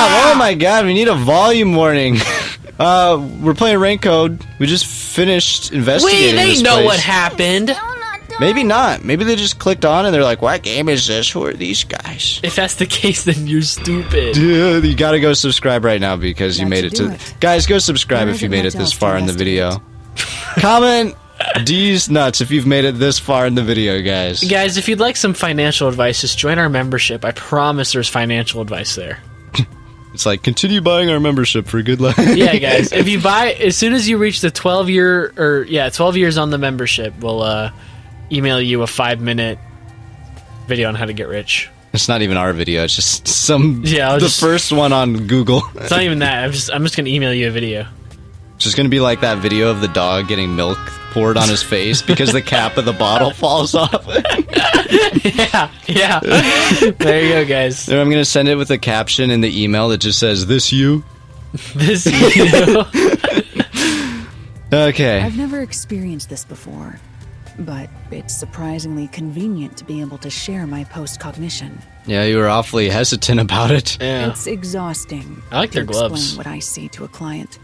Oh my god, we need a volume warning. We're playing raincode. We just finished investigating Wait, this they know place. what happened. Maybe not. Maybe they just clicked on and they're like, what game is this? Who are these guys? If that's the case, then you're stupid. Dude, you gotta go subscribe right now because you made it to... Guys, go subscribe if you made it this far in the video. Comment D's nuts if you've made it this far in the video, guys. Guys, if you'd like some financial advice, just join our membership. I promise there's financial advice there. It's like, continue buying our membership for good luck. Yeah, guys. If you buy... As soon as you reach the 12-year... Or, yeah, 12 years on the membership, we'll, email you a 5-minute video on how to get rich. It's not even our video. It's just the first one on Google. It's not even that. I'm just gonna email you a video. It's just gonna be like that video of the dog getting milk poured on his face because the cap of the bottle falls off. yeah. There you go, guys. Then I'm gonna send it with a caption in the email that just says, "This you." This you. Okay. I've never experienced this before, but it's surprisingly convenient to be able to share my post-cognition. Yeah, you were awfully hesitant about it. Yeah. It's exhausting. I like their to gloves. explain what I see to a client.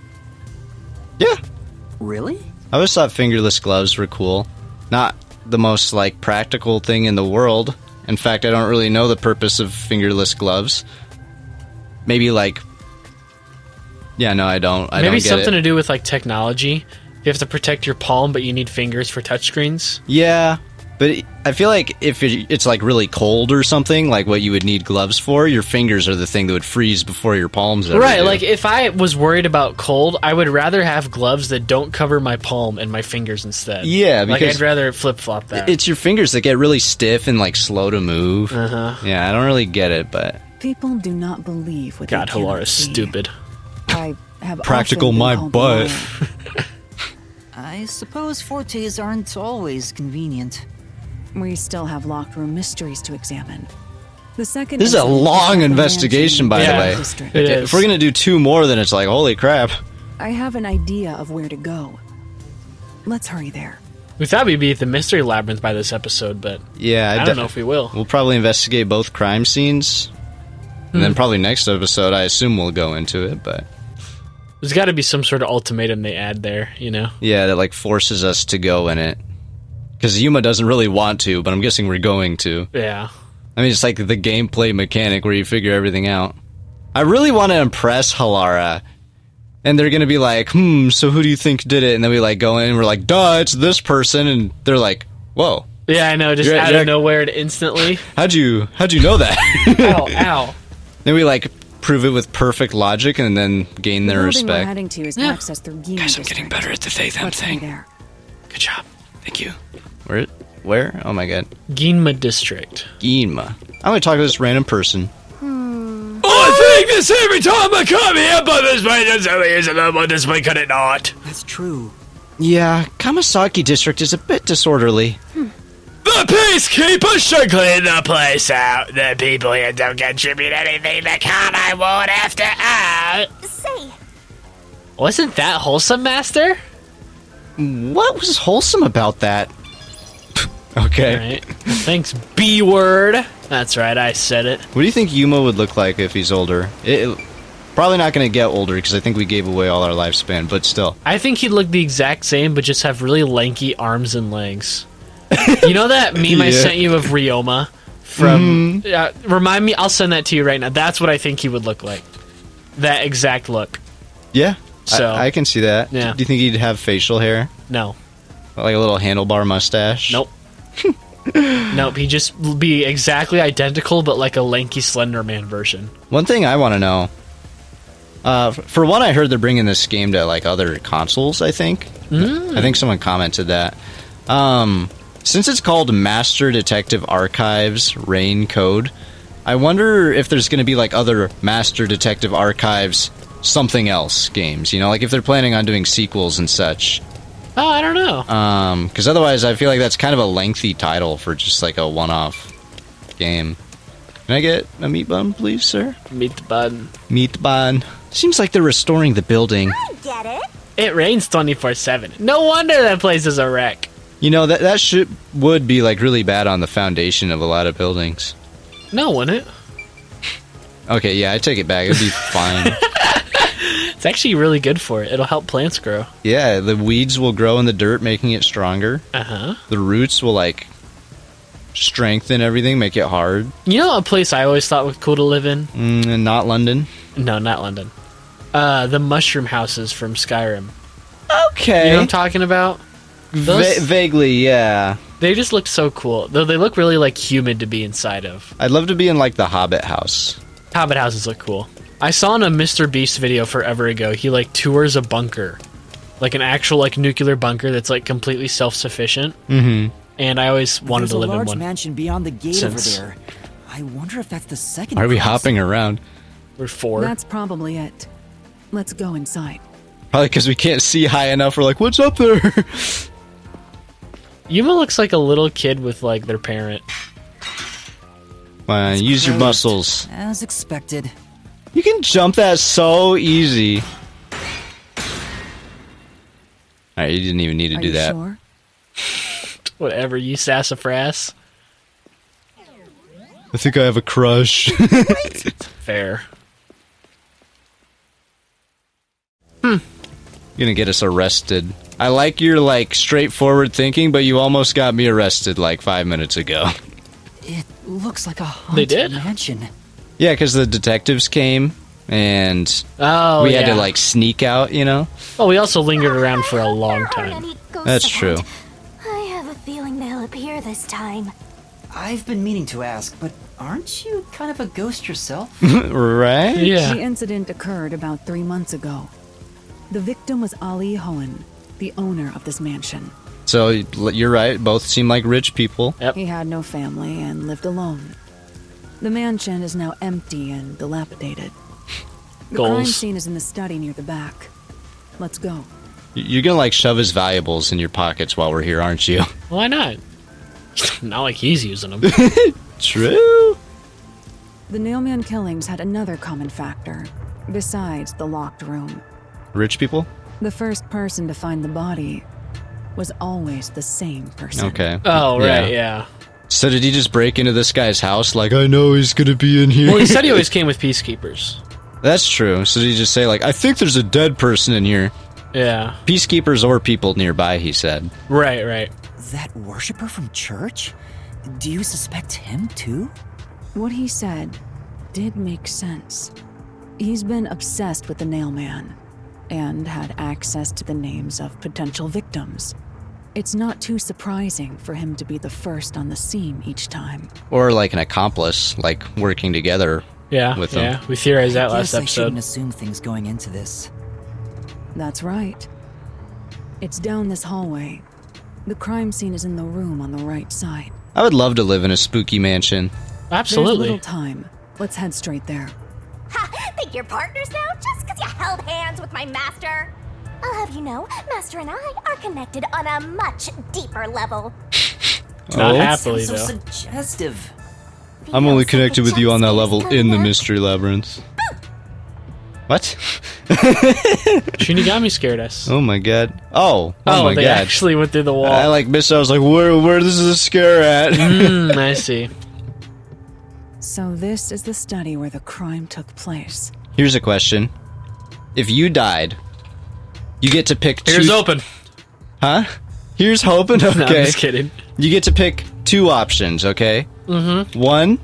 Yeah. Really? I always thought fingerless gloves were cool. Not the most, like, practical thing in the world. In fact, I don't really know the purpose of fingerless gloves. Maybe, like... Yeah, no, I don't. I Maybe don't get something it. to do with, like, technology. You have to protect your palm, but you need fingers for touchscreens. Yeah, but I feel like if it's like really cold or something, like what you would need gloves for, your fingers are the thing that would freeze before your palms ever Right, do. like if I was worried about cold, I would rather have gloves that don't cover my palm and my fingers instead. Yeah, like because I'd rather flip-flop that. it's your fingers that get really stiff and like slow to move. Yeah, I don't really get it, but People do not believe what God, they cannot Halara is see. stupid. I have practical often been my called butt. blind. I suppose fortes aren't always convenient. We still have locked room mysteries to examine. The second This is a incident long at the investigation, by mansion the in way. the district. It if is. we're gonna do 2 more, then it's like, holy crap. I have an idea of where to go. Let's hurry there. We thought we'd be at the Mystery Labyrinth by this episode, but Yeah, I don't know if we will. We'll probably investigate both crime scenes, and then probably next episode, I assume we'll go into it, but... There's got to be some sort of ultimatum they add there, you know? Yeah, that like forces us to go in it. Because Yuma doesn't really want to, but I'm guessing we're going to. Yeah. I mean, it's like the gameplay mechanic where you figure everything out. I really want to impress Halara. And they're going to be like, so who do you think did it? And then we like go in and we're like, duh, it's this person. And they're like, whoa. Yeah, I know, just out of nowhere instantly. How'd you know that? Ow. Then we like prove it with perfect logic and then gain their The building we're respect. heading to is accessed through Gima Guys, I'm district. getting better at the they-them Let's thing. be there. Good job. Thank you. Where? Oh my god. Ginma District. Ginma. I'm gonna talk to this random person. I think this every time I come here, but this way does always a little this way, could it not? That's true. Yeah, Kamasaki district is a bit disorderly. The peacekeepers should clean the place out. The people here don't contribute anything to Kanai won't after all. Say, Wasn't that wholesome, Master? What was wholesome about that? Okay. Alright. Thanks, B-word. That's right, I said it. What do you think Yuma would look like if he's older? Probably not going to get older because I think we gave away all our lifespan, but still. I think he'd look the exact same, but just have really lanky arms and legs. You know that meme I sent you of Ryoma? From remind me, I'll send that to you right now. That's what I think he would look like. That exact look. Yeah, So I can see that. Yeah. Do you think he'd have facial hair? No. Like a little handlebar mustache? Nope. Nope, he'd just be exactly identical, but like a lanky Slender Man version. One thing I want to know. For one, I heard they're bringing this game to like other consoles. I think. I think someone commented that. Since it's called Master Detective Archives Raincode, I wonder if there's going to be like other Master Detective Archives something else games. You know, like if they're planning on doing sequels and such. Oh, I don't know. Because otherwise, I feel like that's kind of a lengthy title for just like a one-off game. Can I get a meat bun, please, sir? Meet the button. Meat bun. Seems like they're restoring the building. I get it. It rains 24/7. No wonder that place is a wreck. You know, that shit would be like really bad on the foundation of a lot of buildings. No, wouldn't it? Okay, yeah, I take it back. It'd be fine. It's actually really good for it. It'll help plants grow. Yeah, the weeds will grow in the dirt, making it stronger. Uh-huh. The roots will, like, strengthen everything, make it hard. You know a place I always thought was cool to live in? And not London. No, not London. The mushroom houses from Skyrim. Okay. You know what I'm talking about? Vaguely, yeah. They just look so cool. Though they look really, like, humid to be inside of. I'd love to be in, like, the Hobbit house. Hobbit houses look cool. I saw in a Mr. Beast video forever ago, he, like, tours a bunker. Like, an actual, like, nuclear bunker that's, like, completely self-sufficient. Mm-hmm. And I always wanted to live in There's a large one. mansion beyond the gate Since- over there. I wonder if that's the second. Why are we place. hopping around? We're 4. That's probably it. Let's go inside. Probably because we can't see high enough. We're like, what's up there? Yuma looks like a little kid with, like, their parent. Use your Closed, muscles. As expected. You can jump that so easy. Alright, you didn't even need to Are do you that. sure? Whatever, you sassafras. I think I have a crush. Fair. Gonna get us arrested. I like your, like, straightforward thinking, but you almost got me arrested, like, 5 minutes ago. It looks like a They haunted did? mansion. Yeah, because the detectives came, and Oh, we yeah. had to, like, sneak out, you know? Well, we also lingered around for a long There aren't time. any ghosts That's true. around. I have a feeling they'll appear this time. I've been meaning to ask, but aren't you kind of a ghost yourself? Right? Yeah. The incident occurred about 3 months ago. The victim was Ali Hohen, the owner of this mansion. So, you're right, both seem like rich people. Yep. He had no family and lived alone. The mansion is now empty and dilapidated. The crime Goals. scene is in the study near the back. Let's go. You're gonna, like, shove his valuables in your pockets while we're here, aren't you? Why not? Not like he's using them. True. The Nailman killings had another common factor, besides the locked room. Rich people? The first person to find the body was always the same person. Okay. Oh, right, yeah. So did he just break into this guy's house like, I know he's gonna be in here? Well, he said he always came with peacekeepers. That's true. So did he just say, like, I think there's a dead person in here? Yeah. Peacekeepers or people nearby, he said. Right, right. That worshiper from church? Do you suspect him too? What he said did make sense. He's been obsessed with the Nailman and had access to the names of potential victims. It's not too surprising for him to be the first on the scene each time. Or like an accomplice, like working together. Yeah, With yeah. them. We theorized that Guess last I shouldn't episode. assume things going into this. That's right. It's down this hallway. The crime scene is in the room on the right side. I would love to live in a spooky mansion. There's Absolutely. little time. Let's head straight there. Ha! Think you're partners now just because you held hands with my master? I'll have you know, Master and I are connected on a much deeper level. Not Oh. happily, Sounds so though. suggestive. I'm only Feels connected like with you on that the level jumpscare's in the coming up. mystery labyrinth. What? Shinigami scared us. Oh my god. Oh my they god. actually went through the wall. I like missed. I was like, where this is a scare at? I see. So this is the study where the crime took place. Here's a question: if you died, you get to pick two. Here's open. Huh? Here's hoping. Okay. No, I'm just kidding. You get to pick two options. Okay. Mm-hmm. One,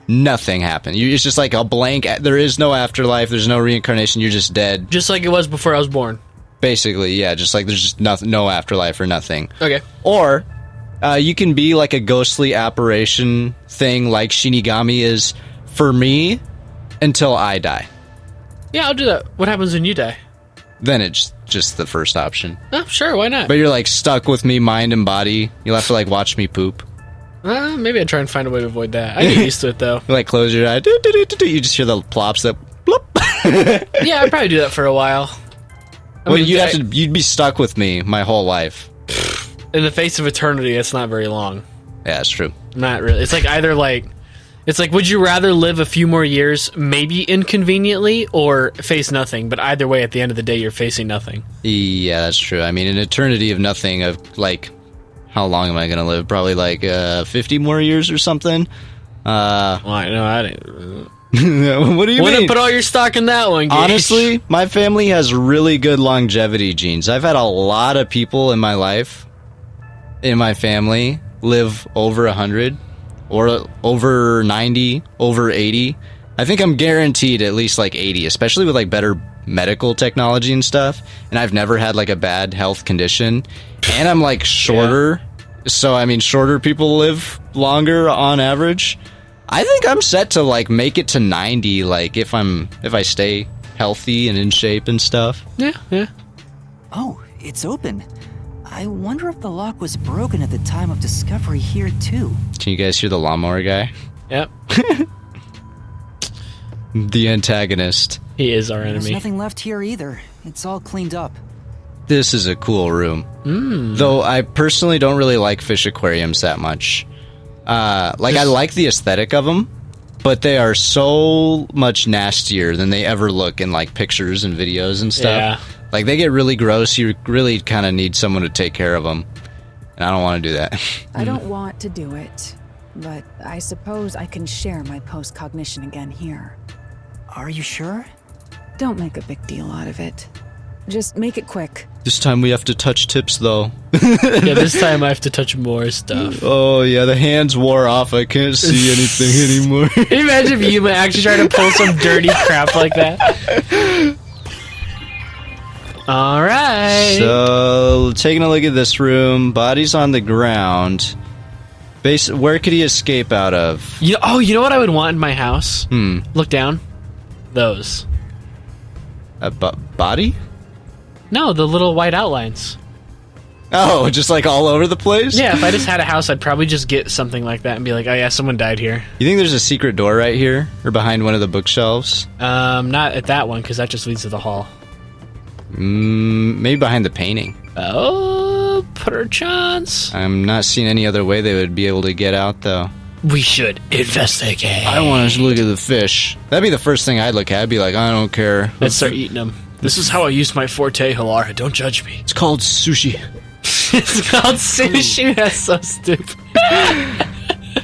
nothing happened. It's just like a blank. There is no afterlife. There's no reincarnation. You're just dead. Just like it was before I was born. Basically, yeah. Just like there's just nothing, no afterlife or nothing. Okay. Or you can be like a ghostly apparition thing, like Shinigami is for me until I die. Yeah, I'll do that. What happens when you die? Then it's just the first option. Oh, sure, why not? But you're like stuck with me, mind and body. You'll have to like watch me poop. Maybe I'd try and find a way to avoid that. I get used to it, though. You like close your eye. You just hear the plops that. Bloop. Yeah, I'd probably do that for a while. Well, you'd be stuck with me my whole life. In the face of eternity, it's not very long. Yeah, that's true. Not really. It's like either like... It's like, would you rather live a few more years, maybe inconveniently, or face nothing? But either way, at the end of the day, you're facing nothing. Yeah, that's true. I mean, an eternity of nothing, of like, how long am I going to live? Probably like 50 more years or something. Well, I know I didn't... What do you Wouldn't mean? put all your stock in that one, Gage. Honestly, my family has really good longevity genes. I've had a lot of people in my life, in my family, live over 100, or over 90, over 80. I think I'm guaranteed at least like 80, especially with like better medical technology and stuff. And I've never had like a bad health condition. And I'm like shorter. So, I mean, shorter people live longer on average. I think I'm set to like make it to 90, like if I stay healthy and in shape and stuff. Yeah. Oh, it's open. I wonder if the lock was broken at the time of discovery here too. Can you guys hear the lawnmower guy? Yep. The antagonist. He is our There's enemy. nothing left here either. It's all cleaned up. This is a cool room. Though I personally don't really like fish aquariums that much. I like the aesthetic of them, but they are so much nastier than they ever look in like pictures and videos and stuff. Yeah. Like they get really gross. You really kind of need someone to take care of them, and I don't want to do that. I don't want to do it, but I suppose I can share my post-cognition again here. Are you sure? Don't make a big deal out of it. Just make it quick. This time we have to touch tips, though. Yeah, this time I have to touch more stuff. Oh yeah, the hands wore off. I can't see anything anymore. Can you imagine if you actually try to pull some dirty crap like that? All right. So, taking a look at this room, body's on the ground. Where could he escape out of? You know what I would want in my house? Look down. Those. A body? No, the little white outlines. Oh, just like all over the place? Yeah, if I just had a house, I'd probably just get something like that and be like, oh yeah, someone died here. You think there's a secret door right here? Or behind one of the bookshelves? Not at that one, because that just leads to the hall. Maybe behind the painting. Oh, perchance. I'm not seeing any other way they would be able to get out, though. We should investigate. I want to look at the fish. That'd be the first thing I'd look at. I'd be like, I don't care. Let's start eating them. This is how I use my forte, Halara. Don't judge me. It's called sushi. It's called sushi. That's so stupid.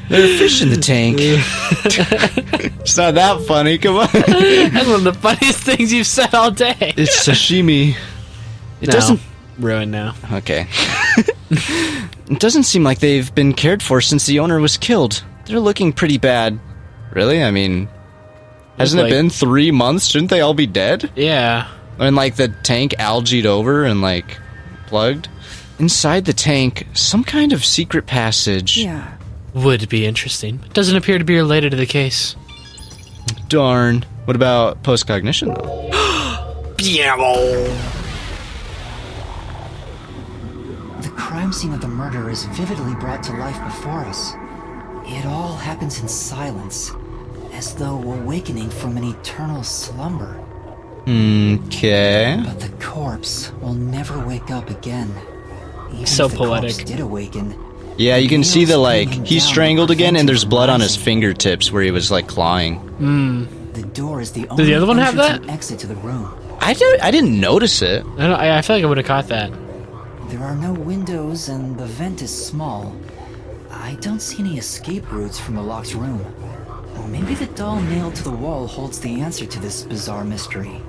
There are fish in the tank. It's not that funny. Come on. That's one of the funniest things you've said all day. It's sashimi. It No. doesn't... Ruin now. Okay. It doesn't seem like they've been cared for since the owner was killed. They're looking pretty bad. Really? I mean, hasn't it been 3 months? Shouldn't they all be dead? Yeah. And like the tank algaed over and like plugged? Inside the tank, some kind of secret passage. Yeah. Would be interesting. Doesn't appear to be related to the case. Darn. What about post-cognition, though? The crime scene of the murder is vividly brought to life before us. It all happens in silence, as though awakening from an eternal slumber. Okay. But the corpse will never wake up again. Even So if the poetic. corpse did awaken. Yeah, you can see the, like, Nails he's down strangled prevent again, and it there's from blood on his rising. fingertips where he was, like, clawing. The door is the the only other one have entrance that? and exit to the room. I didn't notice it. I feel like I would have caught that. There are no windows and the vent is small. I don't see any escape routes from the locked room. Maybe the doll nailed to the wall holds the answer to this bizarre mystery.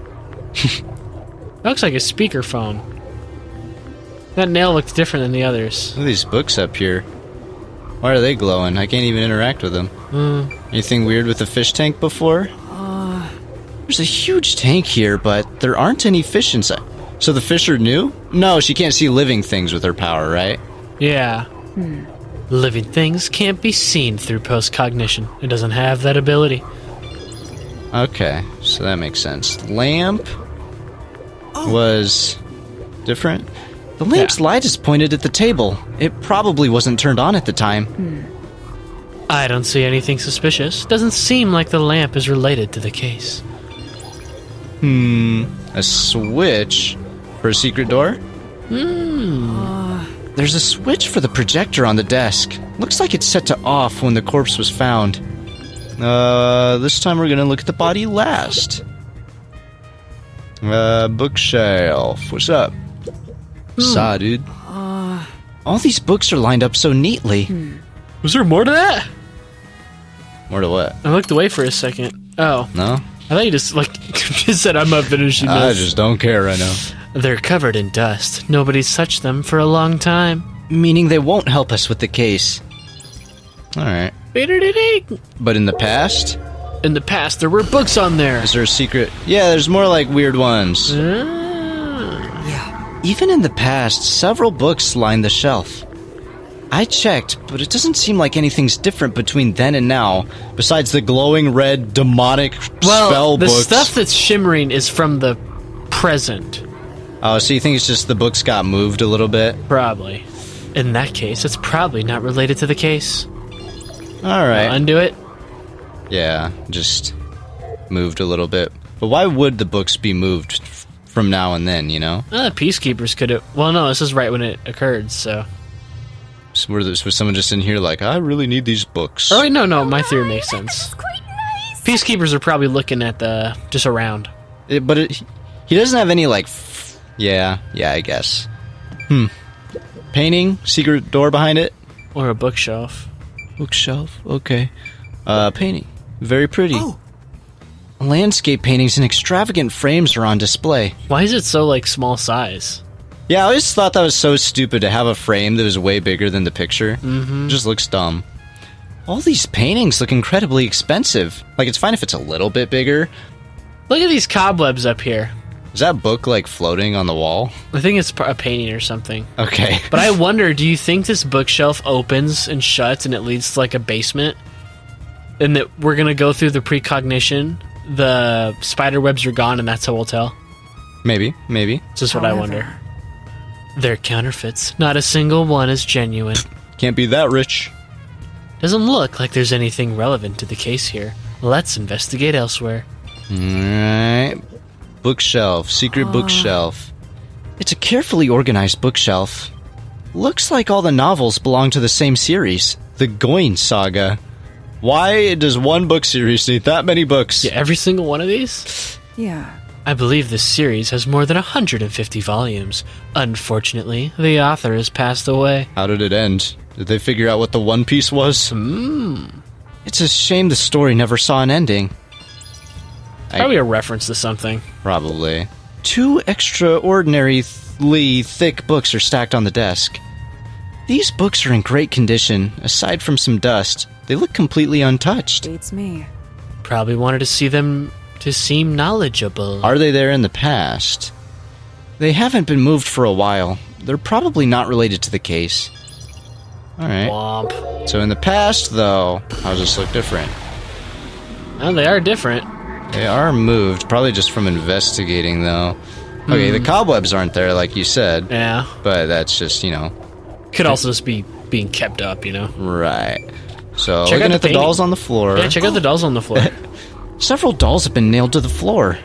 That looks like a speakerphone. That nail looks different than the others. Look at these books up here. Why are they glowing? I can't even interact with them. Anything weird with the fish tank before? There's a huge tank here, but there aren't any fish inside. So the fish are new? No, she can't see living things with her power, right? Yeah. Living things can't be seen through post-cognition. It doesn't have that ability. Okay, so that makes sense. Lamp was different. The lamp's light is pointed at the table. It probably wasn't turned on at the time. I don't see anything suspicious. Doesn't seem like the lamp is related to the case. A switch for a secret door? There's a switch for the projector on the desk. Looks like it's set to off when the corpse was found. This time we're gonna look at the body last. Bookshelf. What's up? Saw, dude. All these books are lined up so neatly. Was there more to that? More to what? I looked away for a second. Oh. No? I thought you just, just said, I'm not finishing this. I just don't care right now. They're covered in dust. Nobody's touched them for a long time. Meaning they won't help us with the case. Alright. But in the past? In the past, there were books on there. Is there a secret? Yeah, there's more like weird ones. Yeah. Even in the past, several books line the shelf. I checked, but it doesn't seem like anything's different between then and now, besides the glowing red demonic spell books. The stuff that's shimmering is from the present. Oh, so you think it's just the books got moved a little bit? Probably. In that case, it's probably not related to the case. Alright. Undo it. Yeah, just moved a little bit. But why would the books be moved from now and then, you know? The peacekeepers could have... Well, no, this is right when it occurred, so... So was someone just in here like, I really need these books? Oh, wait, no, my theory makes sense. That's quite nice. Peacekeepers are probably looking at just around. He doesn't have any, like... Yeah, I guess. Painting? Secret door behind it? Or a bookshelf. Bookshelf? Okay. Painting. Very pretty. Oh. Landscape paintings in extravagant frames are on display. Why is it so, small size? Yeah, I always thought that was so stupid to have a frame that was way bigger than the picture. It just looks dumb. All these paintings look incredibly expensive. It's fine if it's a little bit bigger. Look at these cobwebs up here. Is that book, floating on the wall? I think it's a painting or something. Okay. But I wonder, do you think this bookshelf opens and shuts and it leads to, a basement? And that we're going to go through the precognition, the spider webs are gone, and that's how we'll tell? Maybe. It's just what I wonder. They're counterfeits. Not a single one is genuine. Can't be that rich. Doesn't look like there's anything relevant to the case here. Let's investigate elsewhere. Alright. Bookshelf. Secret bookshelf. It's a carefully organized bookshelf. Looks like all the novels belong to the same series. The Goin Saga. Why does one book series need that many books? Yeah, every single one of these? Yeah. I believe this series has more than 150 volumes. Unfortunately, the author has passed away. How did it end? Did they figure out what the One Piece was? It's a shame the story never saw an ending. Probably a reference to something. Probably. 2 extraordinarily thick books are stacked on the desk. These books are in great condition. Aside from some dust, they look completely untouched. Beats me. Probably wanted to see them to seem knowledgeable. Are they there in the past? They haven't been moved for a while. They're probably not related to the case. Alright. Womp. So in the past, though, how does this look different? Oh, they are different. They are moved, probably just from investigating, though. Okay, the cobwebs aren't there, like you said. Yeah. But that's just, Could also just be being kept up, Right. So, Check out looking at the painting. dolls on the floor. Yeah, check out the dolls on the floor. Several dolls have been nailed to the floor.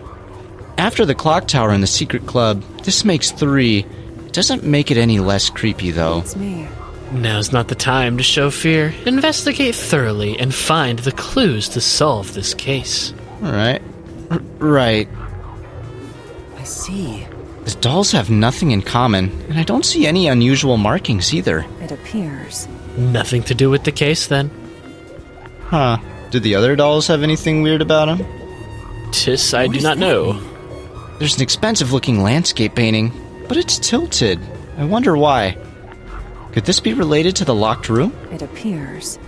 After the clock tower and the secret club, this makes 3. It doesn't make it any less creepy, though. Beats me. Now's not the time to show fear. Investigate thoroughly and find the clues to solve this case. Alright. Right. I see. The dolls have nothing in common, and I don't see any unusual markings either. It appears. Nothing to do with the case, then. Huh. Did the other dolls have anything weird about them? Tis, I do not know. There's an expensive-looking landscape painting, but it's tilted. I wonder why. Could this be related to the locked room? It appears.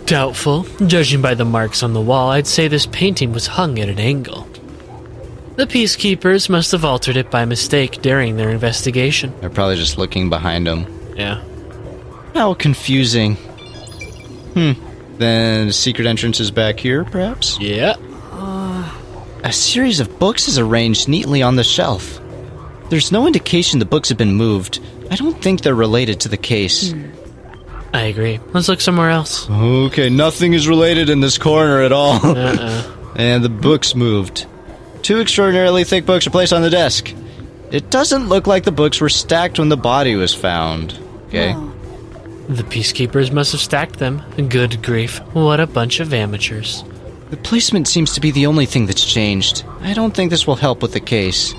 Doubtful. Judging by the marks on the wall, I'd say this painting was hung at an angle. The peacekeepers must have altered it by mistake during their investigation. They're probably just looking behind them. Yeah. How confusing. Then the secret entrance is back here, perhaps? Yeah. A series of books is arranged neatly on the shelf. There's no indication the books have been moved. I don't think they're related to the case. I agree. Let's look somewhere else. Okay, nothing is related in this corner at all. Uh-uh. And the books moved. 2 extraordinarily thick books are placed on the desk. It doesn't look like the books were stacked when the body was found. Okay. Well, The peacekeepers must have stacked them. Good grief. What a bunch of amateurs. The placement seems to be the only thing that's changed. I don't think this will help with the case.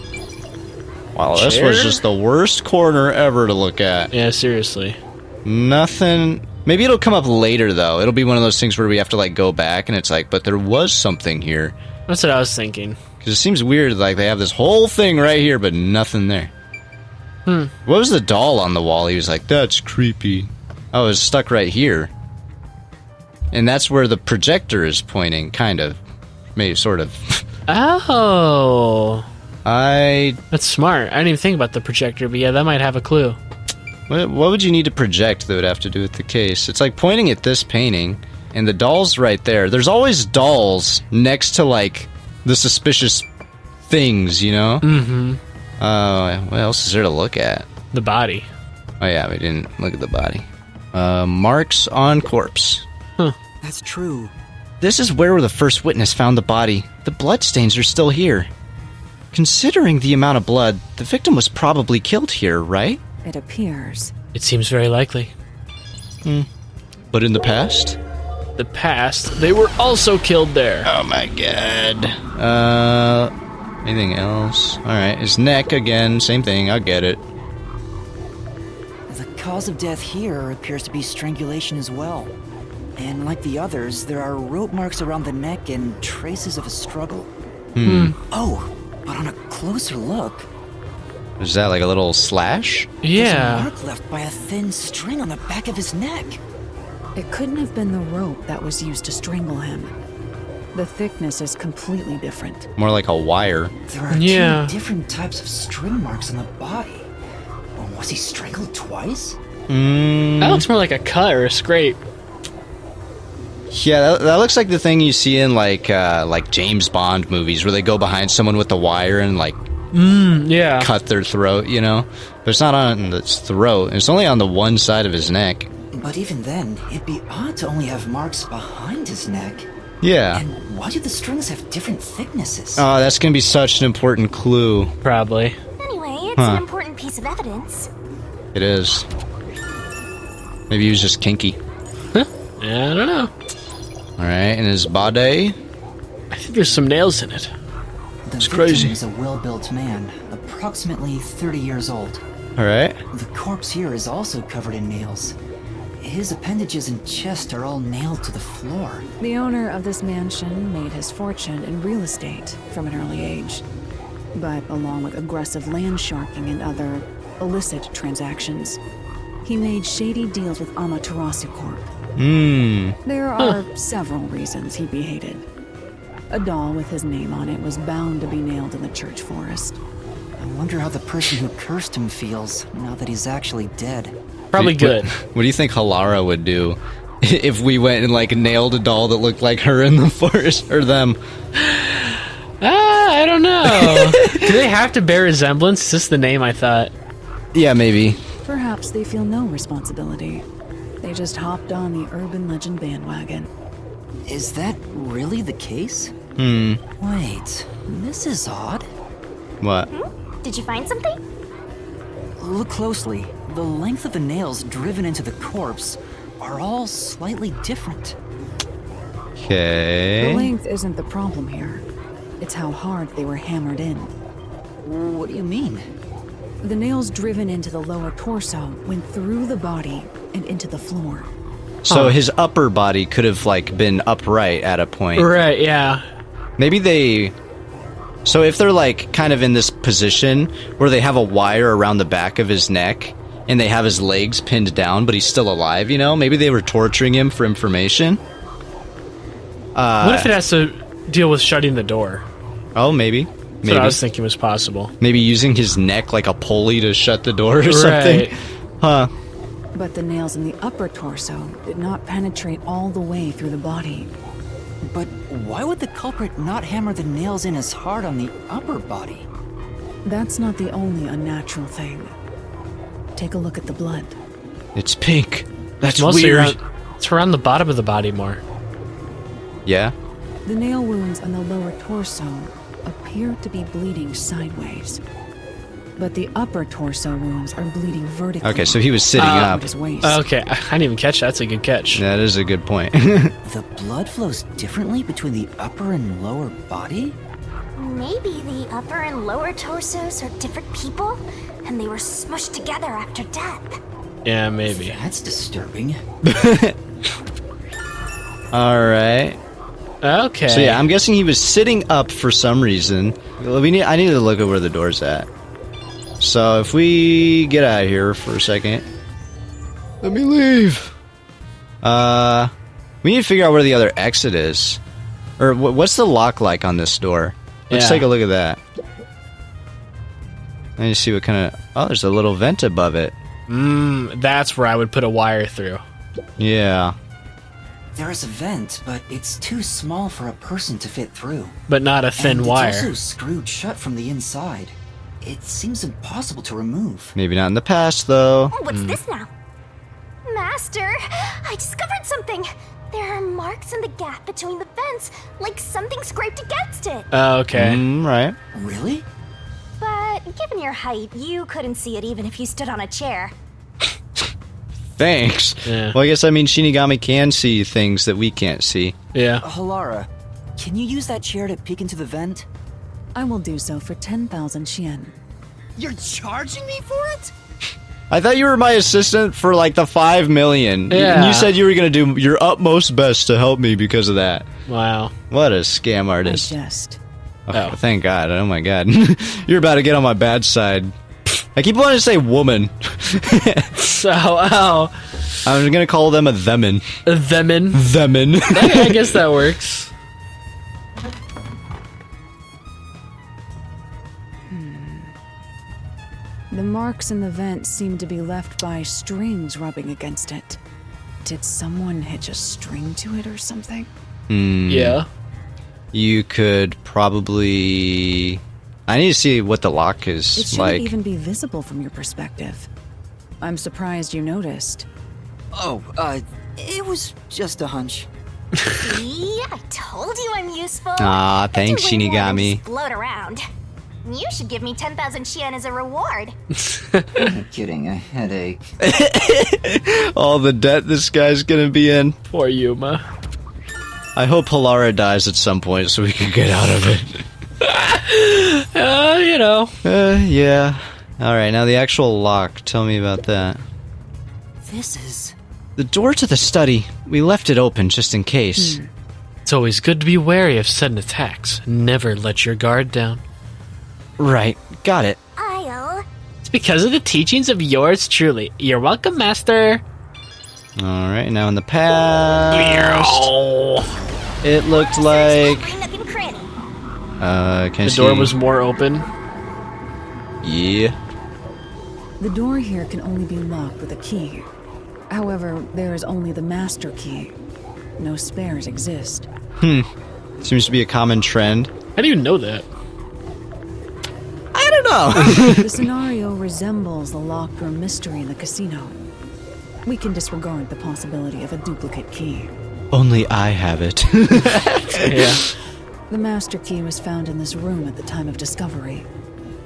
Wow, this was Chair? just the worst corner ever to look at. Yeah, seriously. Nothing Maybe it'll come up later, though. It'll be one of those things where we have to, like, go back, and it's like, but there was something here. That's what I was thinking. Because it seems weird, like, they have this whole thing right here, but nothing there. What was the doll on the wall? He was like, that's creepy. Oh, it was stuck right here. And that's where the projector is pointing, kind of. Maybe, sort of. Oh. That's smart. I didn't even think about the projector, but yeah, that might have a clue. What would you need to project that would have to do with the case? It's like pointing at this painting, and the doll's right there. There's always dolls next to, like, the suspicious things, you know? Mm-hmm. What else is there to look at? The body. Oh, yeah, we didn't look at the body. Marks on corpse. Huh. That's true. This is where the first witness found the body. The bloodstains are still here. Considering the amount of blood, the victim was probably killed here, right? It appears. It seems very likely. But in the past? The past, they were also killed there. Oh my god. Anything else? Alright, his neck again, same thing, I'll get it. The cause of death here appears to be strangulation as well. And like the others, there are rope marks around the neck and traces of a struggle. Oh, but on a closer look, Is that like a little slash? there's a Yeah. mark left by a thin string on the back of his neck. It couldn't have been the rope that was used to strangle him. The thickness is completely different. More like a wire. There are Yeah. two different types of string marks on the body. Was he strangled twice? That looks more like a cut or a scrape. Yeah, that looks like the thing you see in like James Bond movies where they go behind someone with the wire and like Yeah. cut their throat, you know? But it's not on his throat. It's only on the one side of his neck. But even then, it'd be odd to only have marks behind his neck. Yeah. And why do the strings have different thicknesses? Oh, that's gonna be such an important clue. Probably. Anyway, it's an important piece of evidence. It is. Maybe he was just kinky. Yeah, I don't know. Alright, and his body? I think there's some nails in it. The it's victim crazy. is a well-built man, approximately 30 years old. Alright. The corpse here is also covered in nails. His appendages and chest are all nailed to the floor. The owner of this mansion made his fortune in real estate from an early age. But along with aggressive land sharking and other illicit transactions, he made shady deals with Amaterasu Corp. There are several reasons he'd be hated. A doll with his name on it was bound to be nailed in the church forest. I wonder how the person who cursed him feels now that he's actually dead. Probably good. What do you think Halara would do if we went and like nailed a doll that looked like her in the forest or them? I don't know. Do they have to bear resemblance? It's just the name, I thought. Yeah, maybe. Perhaps they feel no responsibility. They just hopped on the urban legend bandwagon. Is that really the case? Wait, this is odd. What? Did you find something? Look closely. The length of the nails driven into the corpse are all slightly different. The Okay. length isn't the problem here. It's how hard they were hammered in. What do you mean? The nails driven into the lower torso went through the body and into the floor. So his upper body could have like been upright at a point. Right, yeah. Maybe they... So if they're like kind of in this position where they have a wire around the back of his neck and they have his legs pinned down but he's still alive, you know? Maybe they were torturing him for information. What if it has to deal with shutting the door? Oh, maybe. That's Maybe. what I was thinking was possible. Maybe using his neck like a pulley to shut the door or something. Huh. But the nails in the upper torso did not penetrate all the way through the body. But why would the culprit not hammer the nails in as hard on the upper body? That's not the only unnatural thing. Take a look at the blood. It's pink. That's Mostly weird. around, it's around the bottom of the body more. Yeah? The nail wounds on the lower torso appear to be bleeding sideways. But the upper torso wounds are bleeding vertically. Okay, so he was sitting up. Toward his waist. Okay, I didn't even catch that. That's a good catch. That is a good point. The blood flows differently between the upper and lower body? Maybe the upper and lower torsos are different people, and they were smushed together after death. Yeah, maybe. That's disturbing. All right. Okay. So yeah, I'm guessing he was sitting up for some reason. I need to look at where the door's at. So if we get out of here for a second, let me leave. We need to figure out where the other exit is, or what's the lock like on this door? Let's take a look at that. I need to see what kind of. Oh, there's a little vent above it. That's where I would put a wire through. Yeah. There is a vent, but it's too small for a person to fit through. But not a thin and wire. It's also screwed shut from the inside. It seems impossible to remove. Maybe not in the past, though. What's this now? Master, I discovered something. There are marks in the gap between the vents, like something scraped against it. Oh, okay. Right. Really? But given your height, you couldn't see it even if you stood on a chair. Thanks. Yeah. Well, I guess Shinigami can see things that we can't see. Yeah. Halara, can you use that chair to peek into the vent? I will do so for 10,000 Xian. You're charging me for it? I thought you were my assistant for like the 5 million. Yeah. You said you were going to do your utmost best to help me because of that. Wow. What a scam artist. I jest. Oh, thank God. Oh my God. You're about to get on my bad side. I keep wanting to say woman. So, oh. I'm going to call them a themin. A themin. Themin. I guess that works. The marks in the vent seem to be left by strings rubbing against it. Did someone hitch a string to it or something? Yeah. You could probably... I need to see what the lock is It shouldn't like. even be visible from your perspective. I'm surprised you noticed. Oh, it was just a hunch. See, I told you I'm useful. Aw, thanks, I do way more than Shinigami. just float around. You should give me 10,000 Xian as a reward. I'm kidding, a headache. All the debt this guy's gonna be in. Poor Yuma. I hope Halara dies at some point so we can get out of it. You know. Yeah. Alright, now the actual lock. Tell me about that. This is... The door to the study. We left it open just in case. It's always good to be wary of sudden attacks. Never let your guard down. Right. Got it. I'll... It's because of the teachings of yours truly. You're welcome, Master. Alright, now in the past... It looked Search like... every nook and cranny. Can I The see? door was more open. Yeah. The door here can only be locked with a key. However, there is only the master key. No spares exist. Seems to be a common trend. How do you know that? I don't know. The scenario resembles the locked room mystery in the casino. We can disregard the possibility of a duplicate key. Only I have it. Yeah. The master key was found in this room at the time of discovery.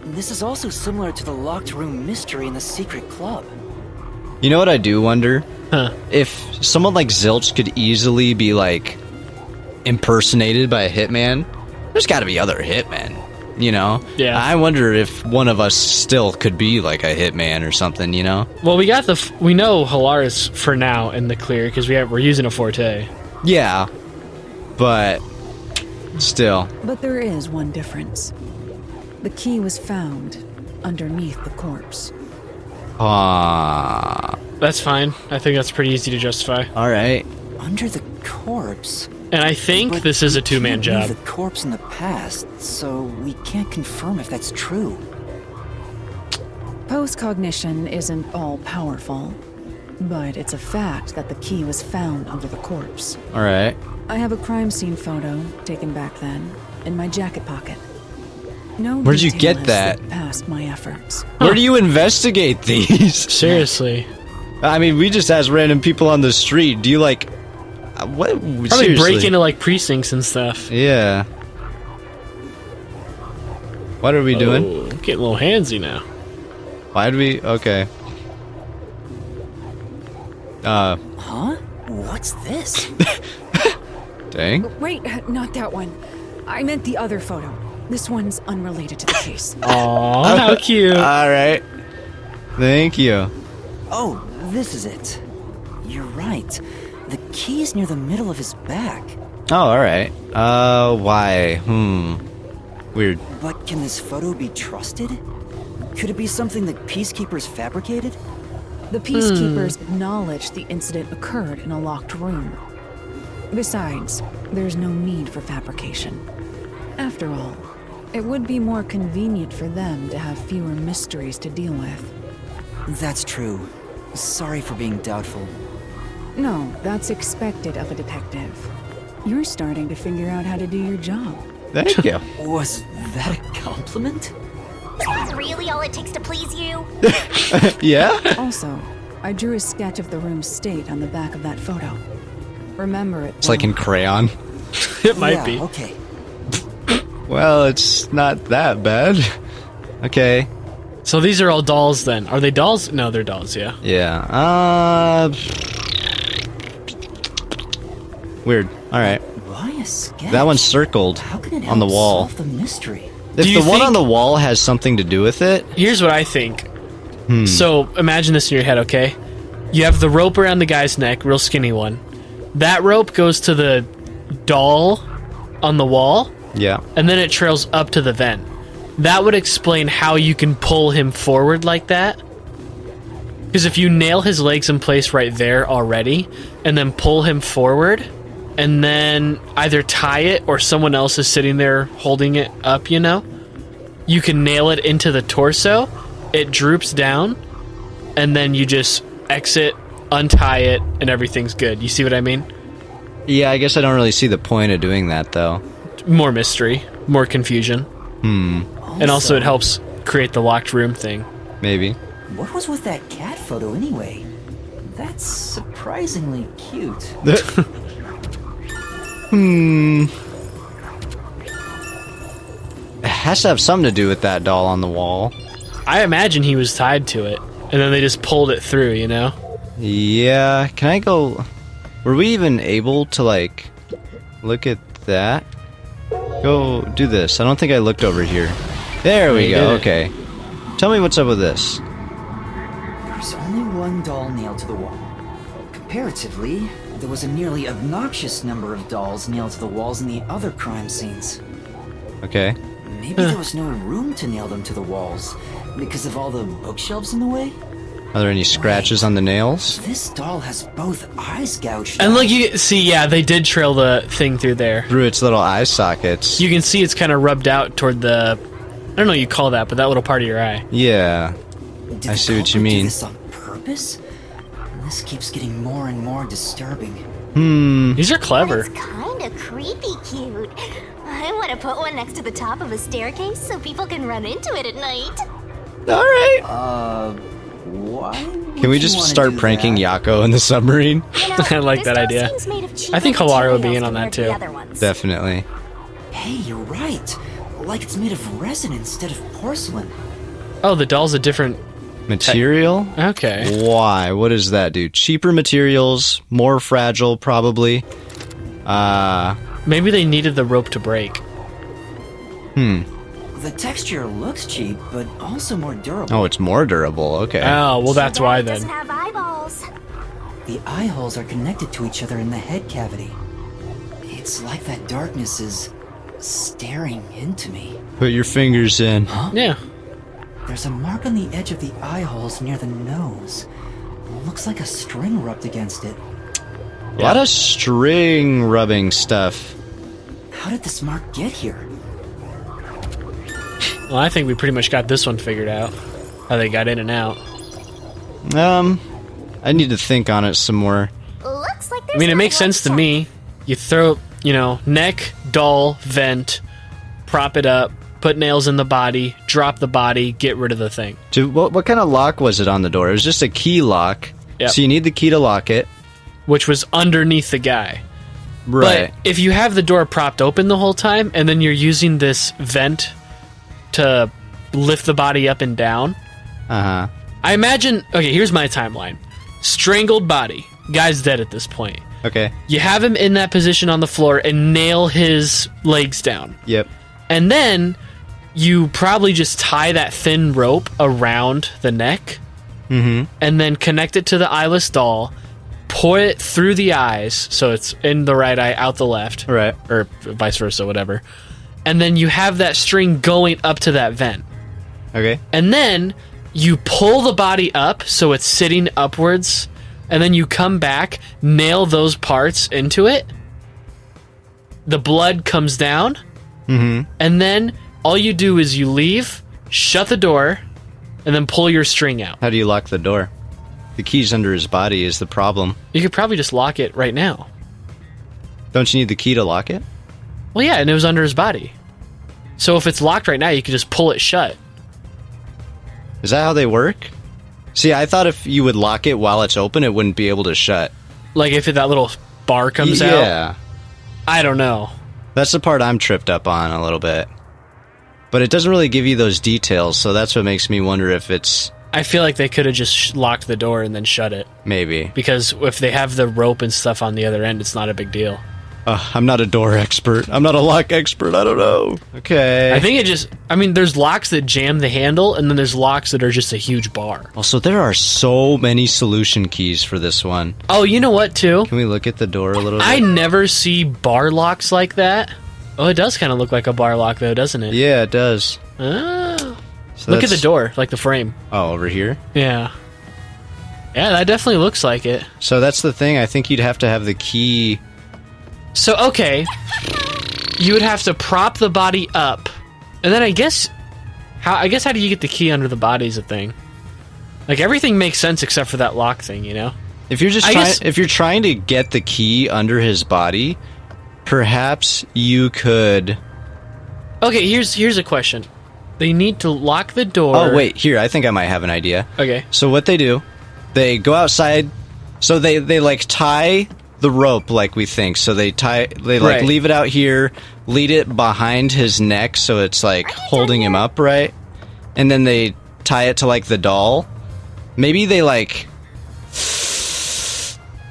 This is also similar to the locked room mystery in the secret club. You know what I do wonder? Huh. If someone like Zilch could easily be, like, impersonated by a hitman, there's gotta be other hitmen, you know? Yeah. I wonder if one of us still could be, like, a hitman or something, you know? Well, we got we know Halara's for now in the clear because we're using a Forte. Yeah. But... still. But there is one difference. The key was found underneath the corpse. That's fine. I think that's pretty easy to justify. Alright. Under the corpse? And I think But this is a we two-man can't leave job. the corpse in the past, so we can't confirm if that's true. Post-cognition isn't all-powerful, but it's a fact that the key was found under the corpse. Alright. I have a crime scene photo, taken back then, in my jacket pocket. No Where'd you detail get has that? slipped past my efforts. Where do you investigate these? Seriously. I mean, we just ask random people on the street. Do you, like... what? Probably Seriously. break into like precincts and stuff. Yeah. What are we doing? Oh, getting a little handsy now. Why do we... okay. Huh? What's this? Dang. Wait, not that one. I meant the other photo. This one's unrelated to the case. Aw, how cute. Alright. Thank you. Oh, This is it. You're right. The key's near the middle of his back. Oh, alright. Why? Weird. But can this photo be trusted? Could it be something the Peacekeepers fabricated? The Peacekeepers acknowledged the incident occurred in a locked room. Besides, there's no need for fabrication. After all, it would be more convenient for them to have fewer mysteries to deal with. That's true. Sorry for being doubtful. No, that's expected of a detective. You're starting to figure out how to do your job. Thank you. Was that a compliment? Is that really all it takes to please you? Yeah? Also, I drew a sketch of the room's state on the back of that photo. Remember it. It's like in crayon. It might Yeah, be. okay. Well, it's not that bad. Okay. So these are all dolls then. Are they dolls? No, they're dolls, yeah. Yeah. Weird. Alright. Why a sketch? That one's circled How can it on the help wall. solve the mystery? If Do you the one think- on the wall has something to do with it, Here's what I think. So imagine this in your head, okay? You have the rope around the guy's neck, real skinny one. That rope goes to the doll on the wall, yeah. and then it trails up to the vent. That would explain how you can pull him forward like that. Because if you nail his legs in place right there already, and then pull him forward, and then either tie it or someone else is sitting there holding it up, you know? You can nail it into the torso, it droops down, and then you just exit, untie it, and everything's good. You see what I mean? Yeah, I guess I don't really see the point of doing that, though. More mystery, more confusion. And also it helps create the locked room thing. Maybe. What was with that cat photo anyway? That's surprisingly cute. It has to have something to do with that doll on the wall. I imagine he was tied to it, and then they just pulled it through, you know? Yeah, can I go... Were we even able to, like, look at that? Go do this. I don't think I looked over here. There we You go, did it. okay. Tell me what's up with this. There's only one doll nailed to the wall. Comparatively, there was a nearly obnoxious number of dolls nailed to the walls in the other crime scenes. Okay. Maybe there was no room to nail them to the walls because of all the bookshelves in the way? Are there any scratches on the nails? This doll has both eyes gouged And out. look, you see, yeah, they did trail the thing through there. Through its little eye sockets. You can see it's kind of rubbed out toward the... I don't know what you call that, but that little part of your eye. Yeah. Did I the see what you culprit mean. Do this on purpose? This keeps getting more and more disturbing. These are clever. It's kind of creepy cute. I want to put one next to the top of a staircase so people can run into it at night. Alright. Why? Can we just start pranking Yako in the submarine? You know, I like this that doll idea. seems made of cheaper I think Halara would be in materials on that, compared to too. the other ones. Definitely. Hey, you're right. Like it's made of resin instead of porcelain. Oh, the doll's a different... Material? Okay. Why? What does that do? Cheaper materials, more fragile, probably. Maybe they needed the rope to break. The texture looks cheap, but also more durable. Oh, it's more durable. Okay. Oh, well, that's Too bad why it doesn't then. have eyeballs. The eye holes are connected to each other in the head cavity. It's like that darkness is staring into me. Put your fingers in. Yeah. There's a mark on the edge of the eye holes near the nose. Looks like a string rubbed against it. A lot of string rubbing stuff. How did this mark get here? Well, I think we pretty much got this one figured out. How they got in and out. I need to think on it some more. Looks like there's I mean, it not makes one sense to check. me. You throw, you know, neck, doll, vent, prop it up, put nails in the body, drop the body, get rid of the thing. What kind of lock was it on the door? It was just a key lock. Yep. So you need the key to lock it. Which was underneath the guy. Right. But if you have the door propped open the whole time, and then you're using this vent to lift the body up and down, Uh-huh. I imagine... Okay, here's my timeline. Strangled body. Guy's dead at this point. Okay. You have him in that position on the floor and nail his legs down. Yep. And then you probably just tie that thin rope around the neck and then connect it to the eyeless doll, put it through the eyes, so it's in the right eye, out the left. Right. Or vice versa, whatever. And then you have that string going up to that vent. Okay. And then you pull the body up so it's sitting upwards, and then you come back, nail those parts into it. The blood comes down, and then all you do is you leave, shut the door, and then pull your string out. How do you lock the door? The key's under his body is the problem. You could probably just lock it right now. Don't you need the key to lock it? Well, yeah, and it was under his body. So if it's locked right now, you could just pull it shut. Is that how they work? See, I thought if you would lock it while it's open, it wouldn't be able to shut. Like if that little bar comes out? Yeah. I don't know. That's the part I'm tripped up on a little bit. But it doesn't really give you those details, so that's what makes me wonder if it's... I feel like they could have just locked the door and then shut it. Maybe. Because if they have the rope and stuff on the other end, it's not a big deal. I'm not a door expert. I'm not a lock expert. I don't know. Okay. I think it just... I mean, there's locks that jam the handle, and then there's locks that are just a huge bar. Also, there are so many solution keys for this one. Oh, you know what, too? Can we look at the door a little bit? I never see bar locks like that. Oh, it does kind of look like a bar lock, though, doesn't it? Yeah, it does. Oh. So Look at the door, like the frame. Oh, over here? Yeah. Yeah, that definitely looks like it. So that's the thing. I think you'd have to have the key... So, okay. You would have to prop the body up. And then I guess how do you get the key under the body is a thing. Like, everything makes sense except for that lock thing, you know? If you're if you're trying to get the key under his body, perhaps you could... Okay, here's a question. They need to lock the door. Oh, wait, here, I think I might have an idea. Okay. So what they do, they go outside, so they like tie the rope like we think. So they Right. leave it out here, lead it behind his neck so it's like holding him up, right? And then they tie it to like the doll. Maybe they like...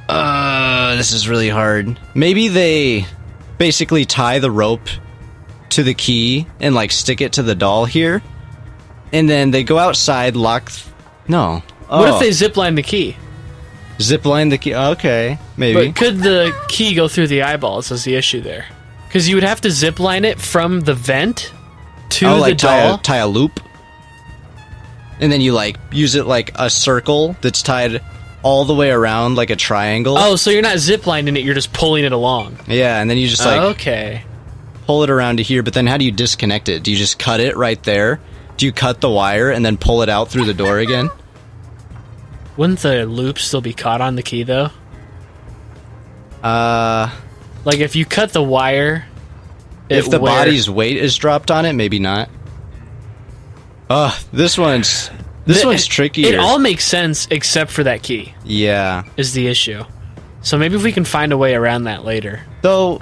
this is really hard. Maybe they basically tie the rope to the key and like stick it to the doll here, and then they go outside, lock... No. What if they zipline the key? Zipline the key? Okay, maybe. But could the key go through the eyeballs is the issue there. Because you would have to zipline it from the vent to the like doll. tie a loop, and then you like use it like a circle that's tied all the way around like a triangle. Oh, so you're not ziplining it, you're just pulling it along. Yeah, and then you just like okay. pull it around to here, but then how do you disconnect it? Do you just cut it right there? Do you cut the wire and then pull it out through the door again? Wouldn't the loop still be caught on the key, though? Like, if you cut the wire... If the body's weight is dropped on it, maybe not. This one's trickier. It all makes sense except for that key. Yeah. Is the issue. So maybe if we can find a way around that later. Though,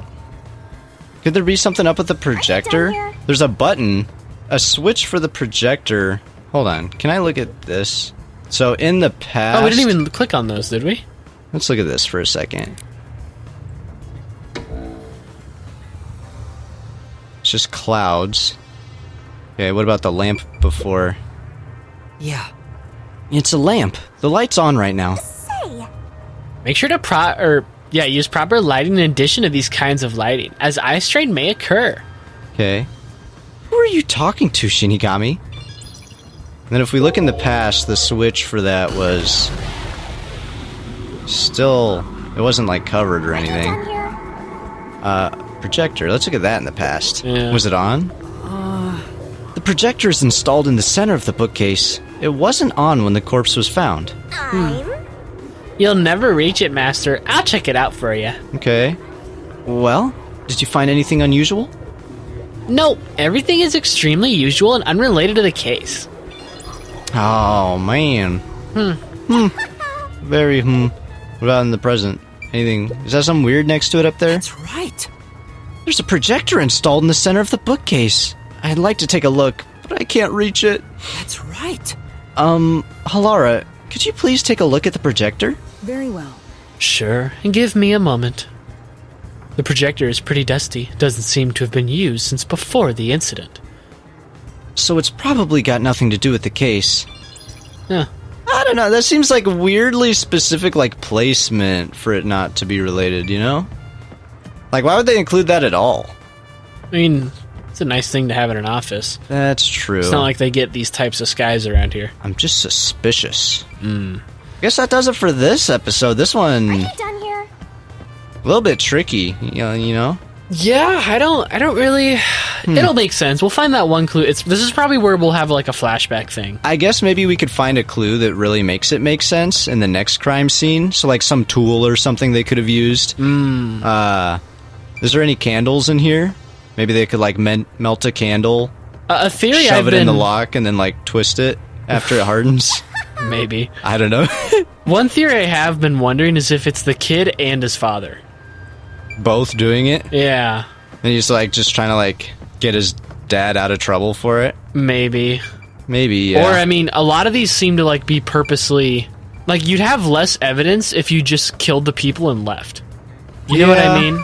could there be something up with the projector? There's a button, a switch for the projector. Hold on, can I look at this? So in the past... Oh, we didn't even click on those, did we? Let's look at this for a second. It's just clouds. Okay, what about the lamp before? Yeah. It's a lamp. The light's on right now. Say, Make sure to use proper lighting in addition to these kinds of lighting, as eye strain may occur. Okay. Who are you talking to, Shinigami? And then if we look in the past, the switch for that was... still... it wasn't, like, covered or anything. down here. Projector. Let's look at that in the past. Yeah. Was it on? The projector is installed in the center of the bookcase. It wasn't on when the corpse was found. You'll never reach it, Master. I'll check it out for you. Okay. Well, did you find anything unusual? Nope, everything is extremely usual and unrelated to the case. Oh, man. Very, What about in the present? Anything... is that something weird next to it up there? That's right. There's a projector installed in the center of the bookcase. I'd like to take a look, but I can't reach it. That's right. Halara, could you please take a look at the projector? Very well. Sure, and give me a moment. The projector is pretty dusty. Doesn't seem to have been used since before the incident. So it's probably got nothing to do with the case. Huh. I don't know. That seems like weirdly specific, like, placement for it not to be related, you know? Like, why would they include that at all? I mean, it's a nice thing to have in an office. That's true. It's not like they get these types of skies around here. I'm just suspicious. I guess that does it for this episode. This one, Are you done here? a little bit tricky, you know? Yeah, I don't really... It'll make sense. We'll find that one clue. This is probably where we'll have like a flashback thing. I guess maybe we could find a clue that really makes it make sense in the next crime scene. So like some tool or something they could have used. Is there any candles in here? Maybe they could like melt a candle, A theory shove it in the lock, and then like twist it after it hardens. Maybe. I don't know. One theory I have been wondering is if it's the kid and his father. Both doing it? Yeah. And he's like just trying to like get his dad out of trouble for it? Maybe. Maybe, yeah. Or, I mean, a lot of these seem to like be purposely... Like, you'd have less evidence if you just killed the people and left. You know what I mean?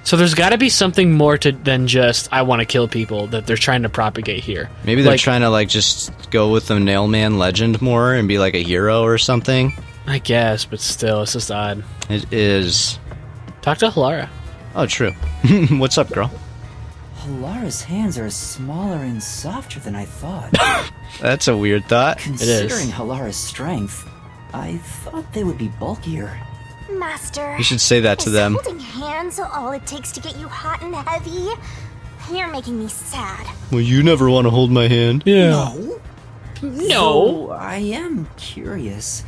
So there's got to be something more than just, I want to kill people, that they're trying to propagate here. Maybe they're trying to, like, just go with the Nailman legend more and be, like, a hero or something. I guess, but still, it's just odd. It is. Talk to Halara. Oh, true. What's up, girl? Halara's hands are smaller and softer than I thought. That's a weird thought. Considering Halara's strength, I thought they would be bulkier. Master. You should say that to is them. Holding hands all it takes to get you hot and heavy? You're making me sad. Well, you never want to hold my hand. Yeah. No. So, I am curious.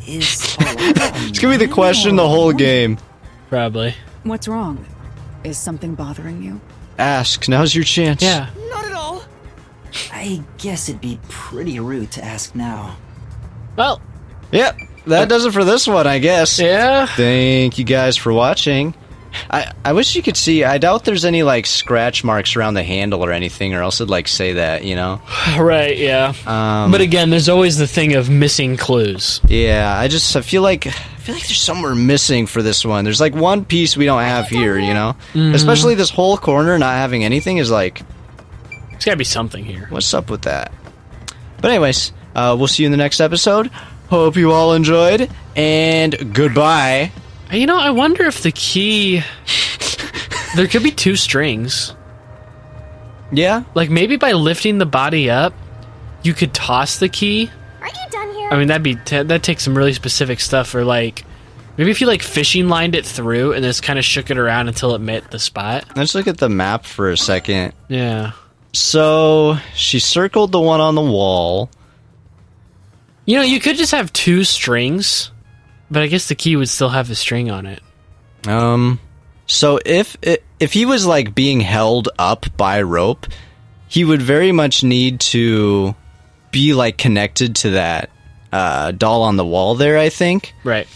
Is Halara It's gonna be the question the whole game. Probably. What's wrong? Is something bothering you? Ask. Now's your chance. Yeah. I guess it'd be pretty rude to ask now. Well, Yep. That does it for this one, I guess. yeah. Thank you guys for watching. I wish you could see. I doubt there's any, like, scratch marks around the handle or anything, or else it'd, like, say that, you know? Right, yeah. But again, there's always the thing of missing clues. Yeah, I feel like there's somewhere missing for this one. There's, like, one piece we don't have here, you know? Especially this whole corner not having anything is, like... There's gotta be something here. What's up with that? But anyways, we'll see you in the next episode. Hope you all enjoyed, and goodbye. You know, I wonder if the key... There could be two strings. Yeah? Like, maybe by lifting the body up, you could toss the key. Are you done here? I mean, that takes some really specific stuff, or, like... Maybe if you, like, fishing lined it through and just kind of shook it around until it met the spot. Let's look at the map for a second. Yeah. So, she circled the one on the wall. You know, you could just have two strings, but I guess the key would still have a string on it. So if he was, like, being held up by rope, he would very much need to be, like, connected to that doll on the wall there, I think. Right.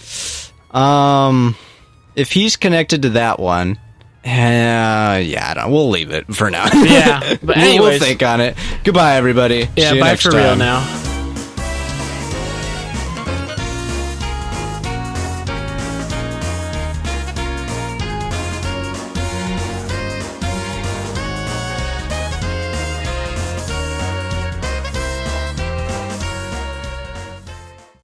If he's connected to that one, yeah, we'll leave it for now. Yeah, but anyways. We'll think on it. Goodbye, everybody. Yeah, See you bye next for real time. now.